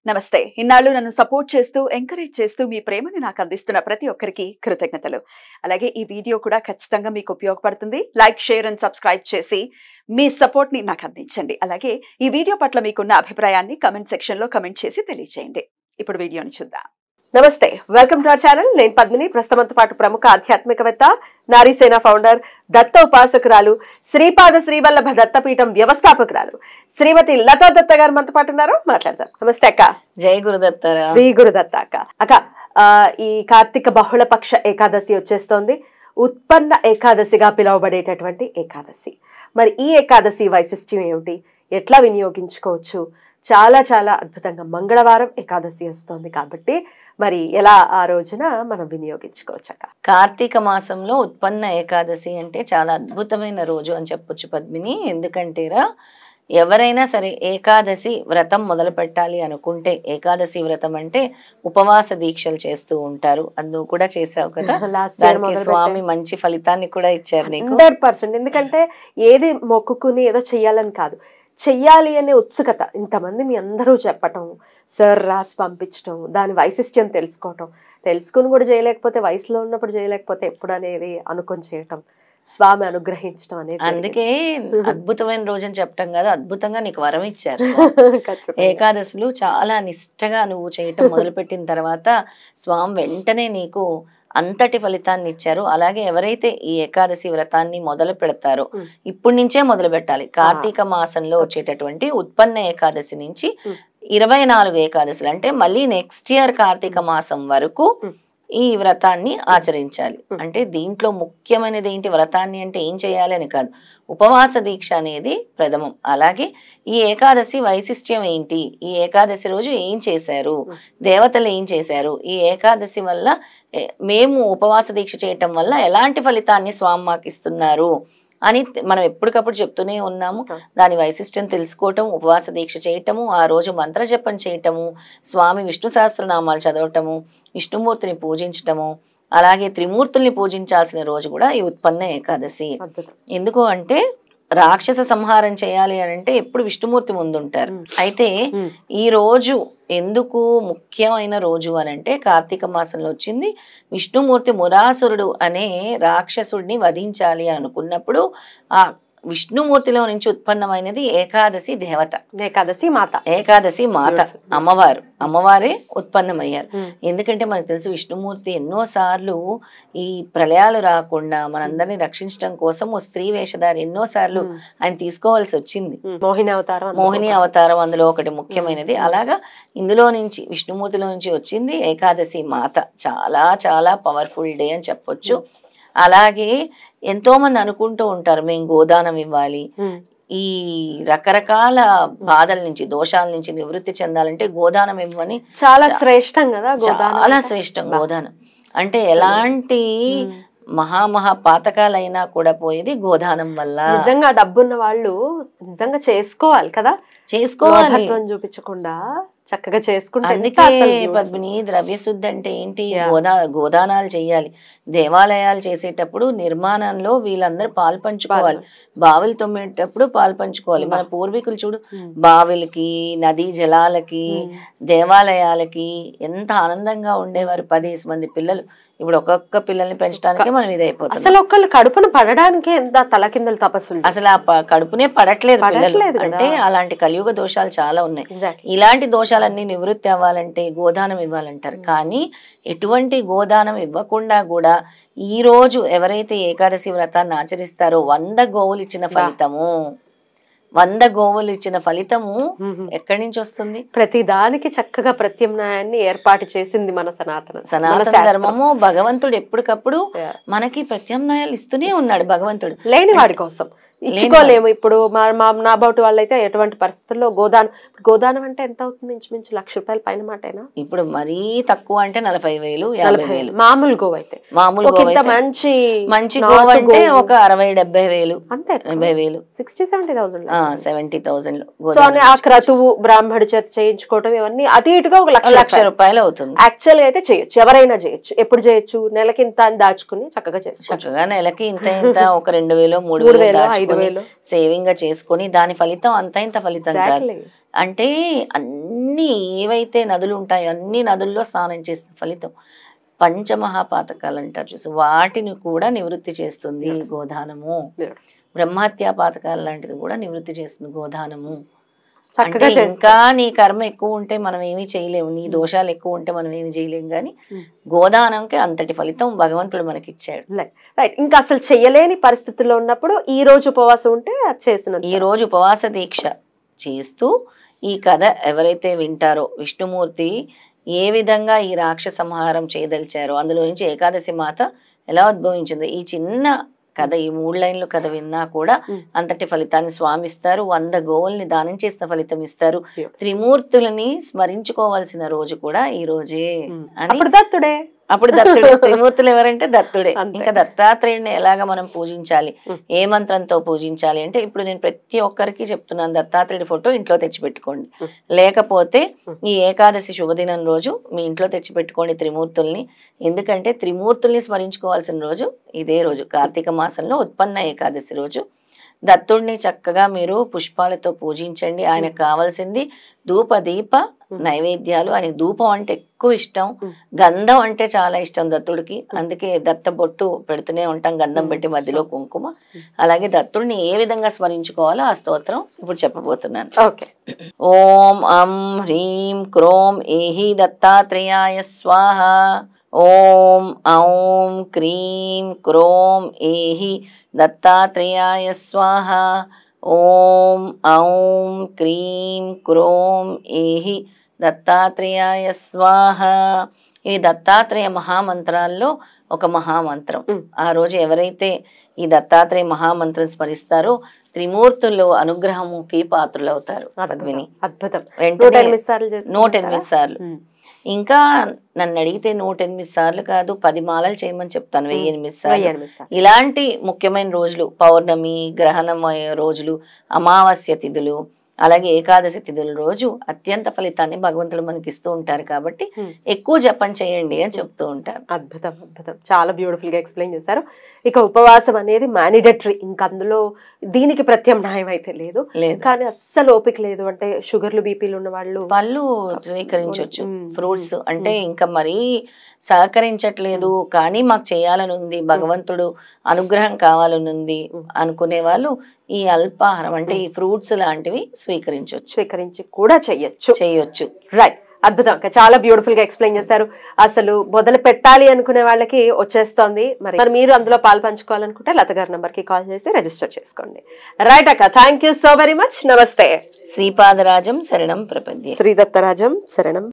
నమస్తే. ఇన్నాళ్ళు నన్ను సపోర్ట్ చేస్తూ, ఎంకరేజ్ చేస్తూ మీ ప్రేమని నాకు అందిస్తున్న ప్రతి ఒక్కరికి కృతజ్ఞతలు. అలాగే ఈ వీడియో కూడా ఖచ్చితంగా మీకు ఉపయోగపడుతుంది. లైక్, షేర్ అండ్ సబ్స్క్రైబ్ చేసి మీ సపోర్ట్‌ని నాకు అందించండి. అలాగే ఈ వీడియో పట్ల మీకున్న అభిప్రాయాన్ని కామెంట్ సెక్షన్‌లో కామెంట్ చేసి తెలియజేయండి. ఇప్పుడు వీడియోని చూద్దాం. నమస్తే, వెల్కమ్ టు అవర్ ఛానల్. నేను పద్మిని. ప్రస్తుతంతో పాటు ప్రముఖ ఆధ్యాత్మికవేత్త, నారీసేన ఫౌండర్, దత్త ఉపాసకురాలు, శ్రీపాద శ్రీవల్లభ దత్తపీఠం వ్యవస్థాపకురాలు శ్రీమతి లతా దత్త గారు మనతో పాటు ఉన్నారు. మాట్లాడదాం. నమస్తే అక్క. జై గురుదత్త. శ్రీ గురుదత్త అక్క. అక్క, ఈ కార్తీక బహుళపక్ష ఏకాదశి వచ్చేస్తోంది. ఉత్పన్న ఏకాదశిగా పిలువబడేటటువంటి ఏకాదశి. మరి ఈ ఏకాదశి వైశిష్ట్యం ఏమిటి, ఎట్లా వినియోగించుకోవచ్చు? చాలా చాలా అద్భుతంగా మంగళవారం ఏకాదశి వస్తుంది కాబట్టి మరి ఎలా ఆ రోజున మనం వినియోగించుకోవచ్చు అక్క? కార్తీక మాసంలో ఉత్పన్న ఏకాదశి అంటే చాలా అద్భుతమైన రోజు అని చెప్పొచ్చు పద్మిని. ఎందుకంటేరా, ఎవరైనా సరే ఏకాదశి వ్రతం మొదలు పెట్టాలి అనుకుంటే, ఏకాదశి వ్రతం అంటే ఉపవాస దీక్షలు చేస్తూ ఉంటారు. అందుకు కూడా చేసావు కదా. స్వామి మంచి ఫలితాన్ని కూడా ఇచ్చారు నీకు. 100%. ఎందుకంటే ఏది మొక్కుకుని ఏదో చెయ్యాలని కాదు, చెయ్యాలి అనే ఉత్సుకత. ఇంతమంది మీ అందరూ చెప్పటం, సార్ రాసి పంపించటం, దాని వైశిష్ట్యం తెలుసుకుని కూడా చేయలేకపోతే, వయసులో ఉన్నప్పుడు చేయలేకపోతే ఎప్పుడు అనేది అనుకొని చేయటం, స్వామి అనుగ్రహించడం అనేది. అందుకే అద్భుతమైన రోజు అని చెప్పటం కాదు, అద్భుతంగా నీకు వరం ఇచ్చారు. ఏకాదశులు చాలా నిష్టగా నువ్వు చేయటం మొదలుపెట్టిన తర్వాత స్వామి వెంటనే నీకు అంతటి ఫలితాన్ని ఇచ్చారు. అలాగే ఎవరైతే ఈ ఏకాదశి వ్రతాన్ని మొదలు పెడతారో, ఇప్పటి నుంచే మొదలు పెట్టాలి. కార్తీక మాసంలో వచ్చేటటువంటి ఉత్పన్న ఏకాదశి నుంచి 24 ఏకాదశులు, అంటే మళ్ళీ నెక్స్ట్ ఇయర్ కార్తీక మాసం వరకు ఈ వ్రతాన్ని ఆచరించాలి. అంటే దీంట్లో ముఖ్యమైనది ఏంటి, వ్రతాన్ని అంటే ఏం చేయాలి అని కాదు, ఉపవాస దీక్ష అనేది ప్రథమం. అలాగే ఈ ఏకాదశి వైశిష్ట్యం ఏంటి, ఈ ఏకాదశి రోజు ఏం చేశారు, దేవతలు ఏం చేశారు, ఈ ఏకాదశి వల్ల మేము ఉపవాస దీక్ష చేయటం వల్ల ఎలాంటి ఫలితాన్ని స్వామి మాకు ఇస్తున్నారు అని మనం ఎప్పటికప్పుడు చెప్తూనే ఉన్నాము. దాని వైశిష్ట్యం తెలుసుకోవటం, ఉపవాస దీక్ష చేయటము, ఆ రోజు మంత్రజపం చేయటము, స్వామి విష్ణు సహస్రనామాలు చదవటము, విష్ణుమూర్తిని పూజించటము, అలాగే త్రిమూర్తుల్ని పూజించాల్సిన రోజు కూడా ఈ ఉత్పన్న ఏకాదశి. ఎందుకు అంటే రాక్షస సంహారం చేయాలి అని అంటే ఎప్పుడు విష్ణుమూర్తి ముందుంటారు. అయితే ఈ రోజు ఎందుకు ముఖ్యమైన రోజు అని అంటే, కార్తీక మాసంలో వచ్చింది. విష్ణుమూర్తి మురాసురుడు అనే రాక్షసుడిని వధించాలి అనుకున్నప్పుడు ఆ విష్ణుమూర్తిలో నుంచి ఉత్పన్నమైనది ఏకాదశి దేవత, ఏకాదశి మాత అమ్మవారే ఉత్పన్నమయ్యారు. ఎందుకంటే మనకు తెలుసు, విష్ణుమూర్తి ఎన్నోసార్లు ఈ ప్రళయాలు రాకుండా మనందరినీ రక్షించడం కోసం ఓ స్త్రీ వేషధారి ఎన్నోసార్లు ఆయన తీసుకోవాల్సి వచ్చింది. మోహిని అవతారం అందులో ఒకటి ముఖ్యమైనది. అలాగా ఇందులో నుంచి విష్ణుమూర్తిలో నుంచి వచ్చింది ఏకాదశి మాత. చాలా చాలా పవర్ఫుల్ డే అని చెప్పొచ్చు. అలాగే ఎంతో మంది అనుకుంటూ ఉంటారు, మేము గోదానం ఇవ్వాలి, ఈ రకరకాల బాధల నుంచి, దోషాల నుంచి నివృత్తి చెందాలంటే గోదానం ఇవ్వని. చాలా శ్రేష్టం కదా, చాలా శ్రేష్టం గోదానం అంటే. ఎలాంటి మహా పాతకాలైనా కూడా పోయేది గోదానం వల్ల. నిజంగా డబ్బున్న వాళ్ళు నిజంగా చేసుకోవాలి కదా, చేసుకోవాలి చూపించకుండా చక్కగా చేసుకుంటే. అందుకే పద్మిని, ద్రవ్యశుద్ధి అంటే ఏంటి, గోదానాలు చెయ్యాలి. దేవాలయాలు చేసేటప్పుడు నిర్మాణంలో వీళ్ళందరూ పాలు పంచుకోవాలి. బావులు తొమ్మేటప్పుడు పాలు పంచుకోవాలి. మన పూర్వీకులు చూడు, బావులకి, నదీ జలాలకి, దేవాలయాలకి ఎంత ఆనందంగా ఉండేవారు. 10 మంది పిల్లలు. ఇప్పుడు ఒక్కొక్క పిల్లల్ని పెంచడానికి మనం ఇదైపోతుంది. అసలు ఒక్కళ్ళు కడుపును పడడానికి ఎంత తలకిందలు తపస్సులు. అసలు ఆ కడుపునే పడట్లేదు పిల్లలు. అంటే అలాంటి కలియుగ దోషాలు చాలా ఉన్నాయి. ఇలాంటి దోషాలన్నీ నివృత్తి అవ్వాలంటే గోదానం ఇవ్వాలంటారు. కానీ ఎటువంటి గోదానం ఇవ్వకుండా కూడా ఈ రోజు ఎవరైతే ఏకాదశి వ్రతాన్ని ఆచరిస్తారో 100 గోవులు ఇచ్చిన ఫలితము, 100 గోవులు ఇచ్చిన ఫలితము ఎక్కడి నుంచి వస్తుంది? ప్రతి దానికి చక్కగా ప్రత్యామ్నాయాన్ని ఏర్పాటు చేసింది మన సనాతన ధర్మము. భగవంతుడు ఎప్పటికప్పుడు మనకి ప్రత్యామ్నాయాలు ఇస్తూనే ఉన్నాడు. భగవంతుడు లేని వాడి కోసం ఇచ్చుకోలేము. ఇప్పుడు నా బౌట్ వాళ్ళైతే ఎటువంటి పరిస్థితుల్లో గోదానం అంటే ఎంత అవుతుంది? ఇంచుమించు ₹1,00,000 పైన మాటేనా? ఇప్పుడు మరీ తక్కువ అంటే 40,000, 50,000 మామూలు గోవు అయితే. మామూలు మంచి గోవు అంటే ఒక 60,000-70,000 అంతే. 70,000, 60,000-70,000 70,000. సో ఆ క్రతువు బ్రాహ్మడి చేత చేయించుకోవటం ఇవన్నీ అటు ఇటుగా ₹1,00,000 అవుతుంది. యాక్చువల్ గా అయితే చేయొచ్చు, ఎవరైనా చేయొచ్చు. ఎప్పుడు చేయొచ్చు? నెలకి ఇంత అని దాచుకుని చక్కగా చేయొచ్చు. చక్కగా నెలకి ఇంత ఒక 2,000, 3,000 చేసుకొని సేవింగ్ గా చేసుకొని దాని ఫలితం అంత ఇంత ఫలితం కాదు. అంటే అన్ని ఏవైతే నదులు ఉంటాయో అన్ని నదుల్లో స్నానం చేసిన ఫలితం. పంచమహాపాతకాలు అంటారు చూసి, వాటిని కూడా నివృత్తి చేస్తుంది గోదానము. బ్రహ్మహత్యా పాతకాలు లాంటిది కూడా నివృత్తి చేస్తుంది గోదానము. అంటే ఇంకా నీ కర్మ ఎక్కువ ఉంటే మనం ఏమీ చేయలేము, నీ దోషాలు ఎక్కువ ఉంటే మనం ఏమి చేయలేము, కానీ గోదానంకి అంతటి ఫలితం భగవంతుడు మనకి ఇచ్చాడు. రైట్. ఇంకా అసలు చెయ్యలేని పరిస్థితుల్లో ఉన్నప్పుడు ఈ రోజు ఉపవాసం ఉంటే చేసిన ఈ రోజు ఉపవాస దీక్ష చేస్తూ ఈ కథ ఎవరైతే వింటారో, విష్ణుమూర్తి ఏ విధంగా ఈ రాక్షస సంహారం చేయదలిచారో, అందులో నుంచి ఏకాదశి మాత ఎలా ఉద్భవించిందో ఈ చిన్న కథ, ఈ 3 లైన్లు కథ విన్నా కూడా అంతటి ఫలితాన్ని స్వామి ఇస్తారు. 100 గోవుల్ని దానం చేసిన ఫలితం ఇస్తారు. త్రిమూర్తులని స్మరించుకోవాల్సిన రోజు కూడా ఈ రోజే అని. అప్పుడు దత్తుడే. త్రిమూర్తులు ఎవరంటే దత్తుడే. ఇంకా దత్తాత్రేయుడిని ఎలాగ మనం పూజించాలి, ఏ మంత్రంతో పూజించాలి అంటే, ఇప్పుడు నేను ప్రతి ఒక్కరికి చెప్తున్నాను, దత్తాత్రేయుడి ఫోటో ఇంట్లో తెచ్చిపెట్టుకోండి. లేకపోతే ఈ ఏకాదశి శుభదినం రోజు మీ ఇంట్లో తెచ్చిపెట్టుకోండి త్రిమూర్తుల్ని. ఎందుకంటే త్రిమూర్తుల్ని స్మరించుకోవాల్సిన రోజు ఇదే రోజు, కార్తీక మాసంలో ఉత్పన్న ఏకాదశి రోజు. దత్తుడిని చక్కగా మీరు పుష్పాలతో పూజించండి. ఆయనకు కావాల్సింది ధూప దీప నైవేద్యాలు. ఆయనకు ధూపం అంటే ఎక్కువ ఇష్టం, గంధం అంటే చాలా ఇష్టం దత్తుడికి. అందుకే దత్త బొట్టు పెడుతూనే ఉంటాం, గంధం పెట్టి మధ్యలో కుంకుమ. అలాగే దత్తుడిని ఏ విధంగా స్మరించుకోవాలో ఆ స్తోత్రం ఇప్పుడు చెప్పబోతున్నాను. ఓం అం హ్రీం క్రోం ఏహి దత్తాత్రేయాయ స్వాహ. ఓం ఔం క్రీం క్రోం ఏహి దత్తాత్రేయాయ స్వాహ. ఓం ఔం క్రీం క్రోం ఏహి దత్తాత్రేయాయ స్వాహ. ఇవి దత్తాత్రేయ మహామంత్రాల్లో ఒక మహామంత్రం. ఆ రోజు ఎవరైతే ఈ దత్తాత్రేయ మహామంత్రం స్మరిస్తారో త్రిమూర్తులు అనుగ్రహముకి పాత్రులవుతారు. పద్మిని అద్భుతం. 108 సార్లు. ఇంకా నన్ను అడిగితే 108 సార్లు కాదు, 10 మాలలు చేయమని చెప్తాను, 1008 సార్లు. ఇలాంటి ముఖ్యమైన రోజులు, పౌర్ణమి, గ్రహణం రోజులు, అమావాస్య తిథులు, అలాగే ఏకాదశి తిథుల రోజు అత్యంత ఫలితాన్ని భగవంతుడు మనకి ఇస్తూ ఉంటారు. కాబట్టి ఎక్కువ జపం చేయండి అని చెప్తూ ఉంటారు. అద్భుతం, అద్భుతం. చాలా బ్యూటిఫుల్ గా ఎక్స్ప్లెయిన్ చేశారు. ఇక ఉపవాసం అనేది మ్యాండేటరీ, ఇంకా అందులో దీనికి ప్రత్యామ్నాయం అయితే లేదు. కానీ అస్సలు ఓపిక లేదు అంటే షుగర్లు, బీపీలు ఉన్న వాళ్ళు పళ్ళు స్వీకరించవచ్చు, ఫ్రూట్స్ అంటే ఇంకా మరీ సహకరించట్లేదు కానీ మాకు చేయాలని ఉంది, భగవంతుడు అనుగ్రహం కావాలని ఉంది అనుకునే వాళ్ళు ఈ అల్పాహారం అంటే ఈ ఫ్రూట్స్ లాంటివి స్వీకరించి కూడా చేయొచ్చు. రైట్. అద్భుతం. చాలా బ్యూటిఫుల్ గా ఎక్స్ప్లెయిన్ చేశారు. అసలు మొదలు పెట్టాలి అనుకునే వాళ్ళకి వచ్చేస్తోంది. మరి మీరు అందులో పాలు పంచుకోవాలనుకుంటే లత గారి నంబర్ కి కాల్ చేసి రిజిస్టర్ చేసుకోండి. రైట్ అక్క, thank you so very much. నమస్తే. శ్రీపాదరాజం శరణం ప్రపద్యే. శ్రీ దత్తరాజం శరణం.